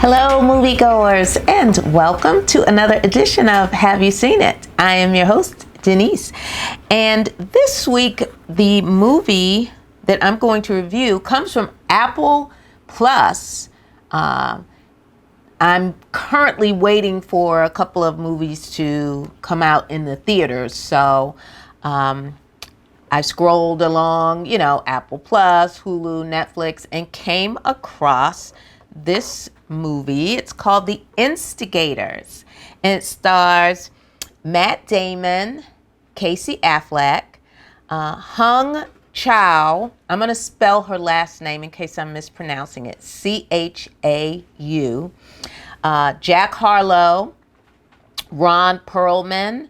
Hello, moviegoers, and welcome to another edition of Have You Seen It? I am your host, Denise, and this week the movie that I'm going to review comes from Apple Plus. I'm currently waiting for a couple of movies to come out in the theaters, so I scrolled along, Apple Plus, Hulu, Netflix, and came across this movie. It's called The Instigators, and it stars Matt Damon, Casey Affleck, Hung Chow. I'm going to spell her last name in case I'm mispronouncing it. Chau. Jack Harlow, Ron Perlman,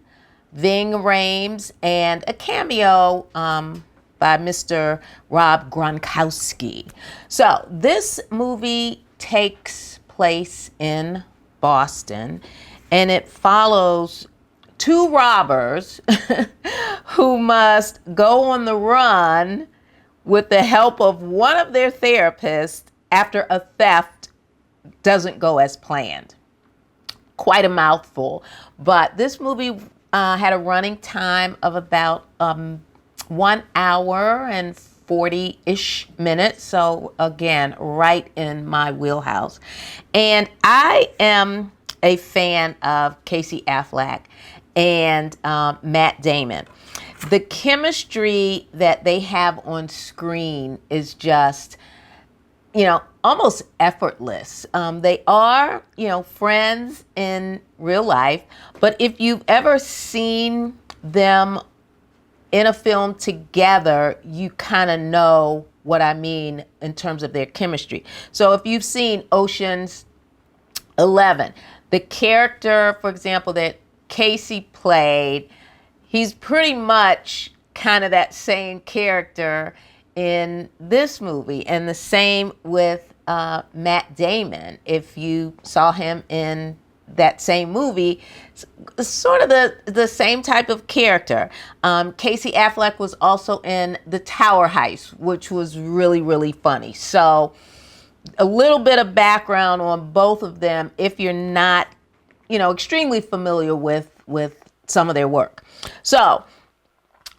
Ving Rhames, and a cameo by Mr. Rob Gronkowski. So this movie takes place in Boston, and it follows two robbers who must go on the run with the help of one of their therapists after a theft doesn't go as planned. Quite a mouthful, but this movie had a running time of about 1 hour and 40-ish minutes. So again, right in my wheelhouse. And I am a fan of Casey Affleck and Matt Damon. The chemistry that they have on screen is just, almost effortless. They are, friends in real life, but if you've ever seen them in a film together, you kind of know what I mean in terms of their chemistry. So if you've seen Ocean's 11, the character, for example, that Casey played, he's pretty much kind of that same character in this movie, and the same with Matt Damon. If you saw him in that same movie, it's sort of the same type of character. Casey Affleck was also in The Tower Heist, which was really, really funny. So a little bit of background on both of them if you're not, extremely familiar with some of their work. So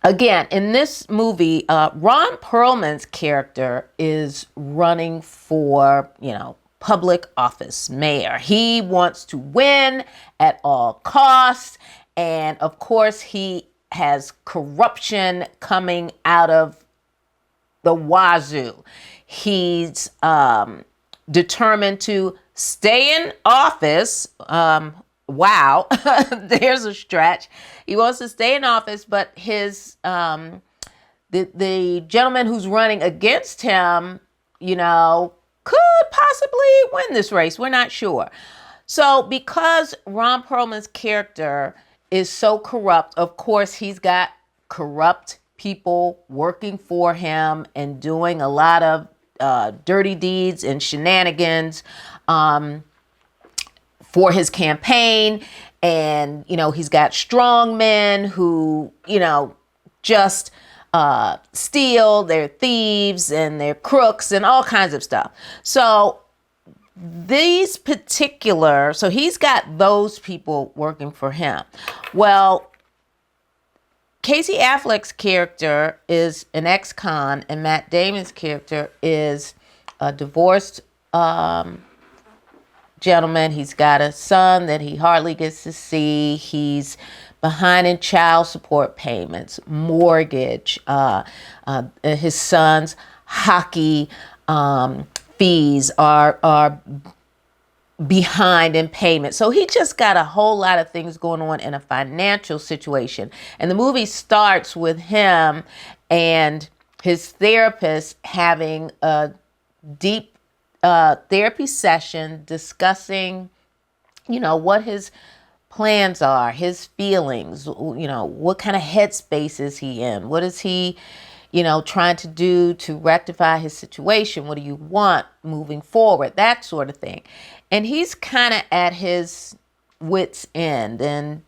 again, in this movie, Ron Perlman's character is running for, public office, mayor. He wants to win at all costs. And of course, he has corruption coming out of the wazoo. He's determined to stay in office. Wow, there's a stretch. He wants to stay in office, but his the gentleman who's running against him, could possibly win this race. We're not sure. So because Ron Perlman's character is so corrupt, of course, he's got corrupt people working for him and doing a lot of dirty deeds and shenanigans for his campaign. And, he's got strong men who, just steal, they're thieves and they're crooks and all kinds of stuff. So he's got those people working for him. Well, Casey Affleck's character is an ex-con, and Matt Damon's character is a divorced gentleman. He's got a son that he hardly gets to see. He's behind in child support payments, mortgage, his son's hockey fees are behind in payment. So he just got a whole lot of things going on in a financial situation. And the movie starts with him and his therapist having a deep therapy session discussing, what his plans are, his feelings, what kind of headspace is he in? What is he, trying to do to rectify his situation? What do you want moving forward? That sort of thing. And he's kind of at his wit's end and,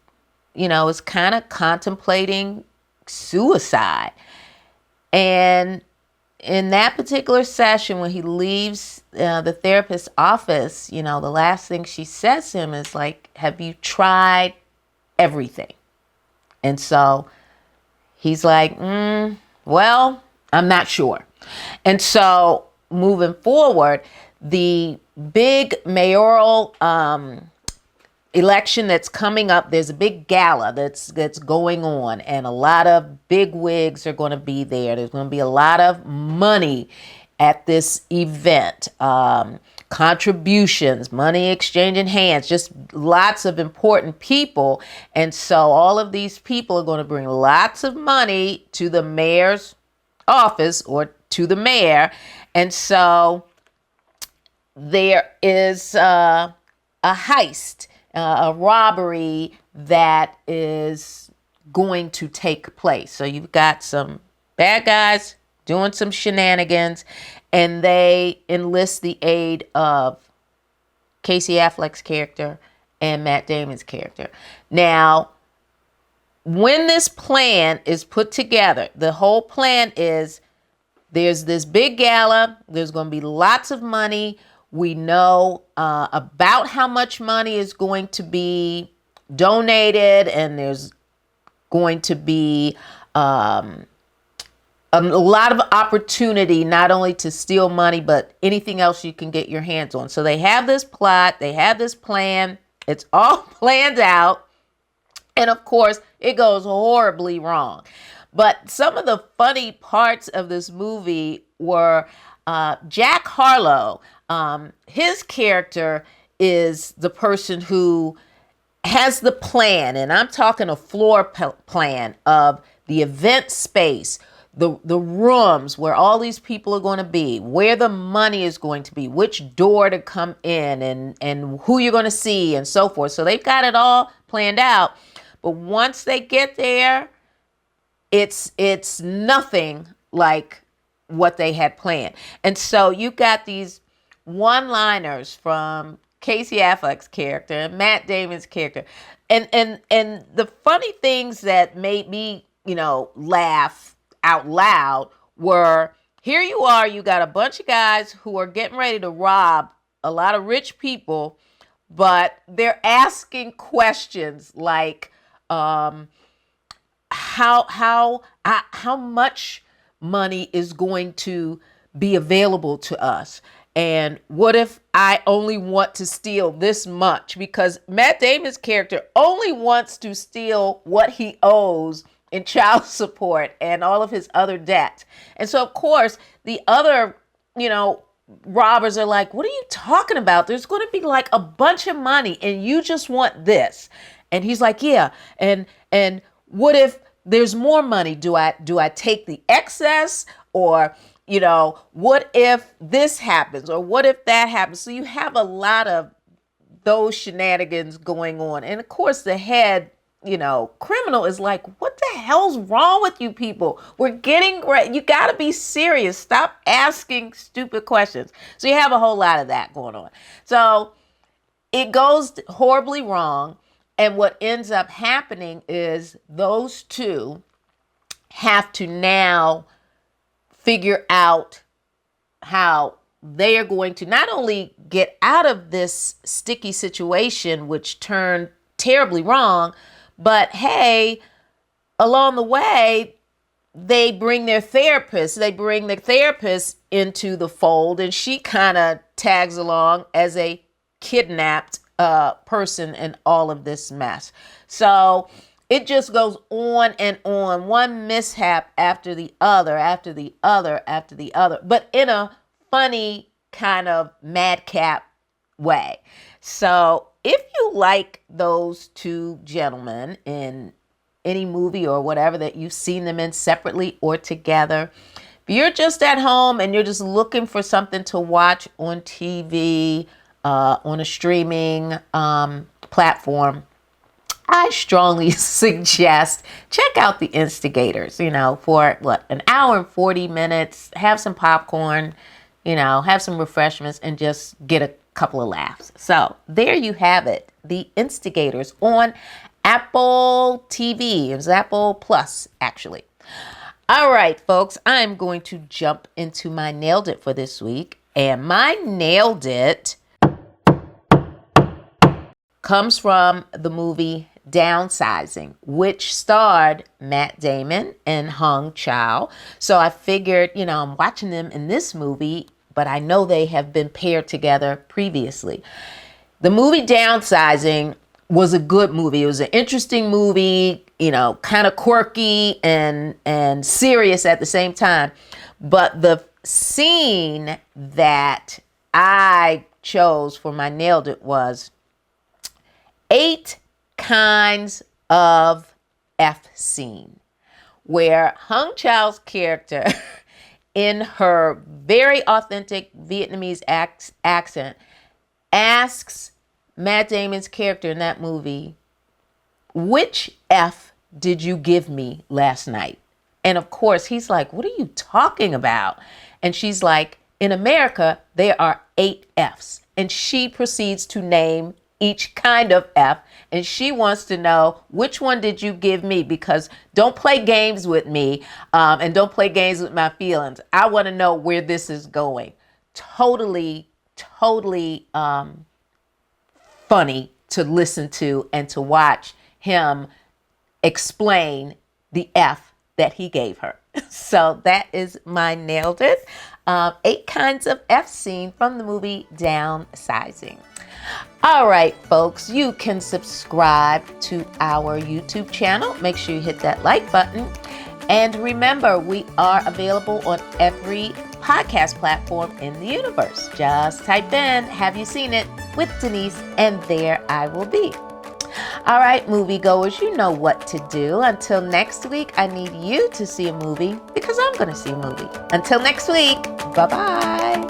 is kind of contemplating suicide. And in that particular session, when he leaves the therapist's office, the last thing she says to him is like, have you tried everything? And so he's like, well, I'm not sure. And so moving forward, the big mayoral election that's coming up, there's a big gala that's going on, and a lot of big wigs are going to be there. There's going to be a lot of money at this event. Contributions, money exchanging hands, just lots of important people. And so all of these people are going to bring lots of money to the mayor's office or to the mayor. And so there is a heist, a robbery that is going to take place. So you've got some bad guys doing some shenanigans, and they enlist the aid of Casey Affleck's character and Matt Damon's character. Now, when this plan is put together, the whole plan is there's this big gala, there's going to be lots of money. We know about how much money is going to be donated, and there's going to be a lot of opportunity, not only to steal money, but anything else you can get your hands on. So they have this plot, they have this plan, it's all planned out. And of course, it goes horribly wrong. But some of the funny parts of this movie were Jack Harlow. His character is the person who has the plan, and I'm talking a floor plan of the event space, the rooms where all these people are going to be, where the money is going to be, which door to come in, and who you're going to see, and so forth. So they've got it all planned out. But once they get there, it's nothing like what they had planned. And so you got these one-liners from Casey Affleck's character and Matt Damon's character. And the funny things that made me, laugh out loud were, here you are, you got a bunch of guys who are getting ready to rob a lot of rich people, but they're asking questions like, how much money is going to be available to us? And what if I only want to steal this much? Because Matt Damon's character only wants to steal what he owes in child support and all of his other debts. And so, of course, the other, robbers are like, what are you talking about? There's going to be like a bunch of money and you just want this. And he's like, yeah. And what if there's more money? Do I take the excess? Or, what if this happens? Or what if that happens? So you have a lot of those shenanigans going on. And of course, the head, criminal is like, what the hell's wrong with you people? We're getting great. You got to be serious. Stop asking stupid questions. So you have a whole lot of that going on. So it goes horribly wrong. And what ends up happening is those two have to now figure out how they are going to not only get out of this sticky situation, which turned terribly wrong, but hey, along the way, they bring their therapist. They bring the therapist into the fold, and she kind of tags along as a kidnapped person in all of this mess. So it just goes on and on, one mishap after the other, after the other, after the other, but in a funny kind of madcap way. So if you like those two gentlemen in any movie or whatever that you've seen them in separately or together, if you're just at home and you're just looking for something to watch on TV, on a streaming platform, I strongly suggest check out the Instigators, for an hour and 40 minutes, have some popcorn, have some refreshments and just get a couple of laughs. So there you have it. The Instigators on Apple TV. It was Apple Plus, actually. All right, folks, I'm going to jump into my Nailed It for this week. And my Nailed It comes from the movie Downsizing, which starred Matt Damon and Hong Chow. So I figured, I'm watching them in this movie, but I know they have been paired together previously. The movie Downsizing was a good movie. It was an interesting movie, kind of quirky and serious at the same time. But the scene that I chose for my Nailed It was 8 kinds of F scene, where Hong Chau's character, in her very authentic Vietnamese accent, asks Matt Damon's character in that movie, which F did you give me last night? And of course, he's like, what are you talking about? And she's like, in America, there are 8 Fs. And she proceeds to name each kind of F. And she wants to know, which one did you give me? Because don't play games with me and don't play games with my feelings. I want to know where this is going. Totally funny to listen to and to watch him explain the F that he gave her. So that is my Nailed It. 8 kinds of F scene from the movie Downsizing. All right, folks, you can subscribe to our YouTube channel. Make sure you hit that like button. And remember, we are available on every podcast platform in the universe. Just type in, have you seen it with Denise? And there I will be. All right, moviegoers, you know what to do. Until next week, I need you to see a movie because I'm going to see a movie. Until next week, bye-bye.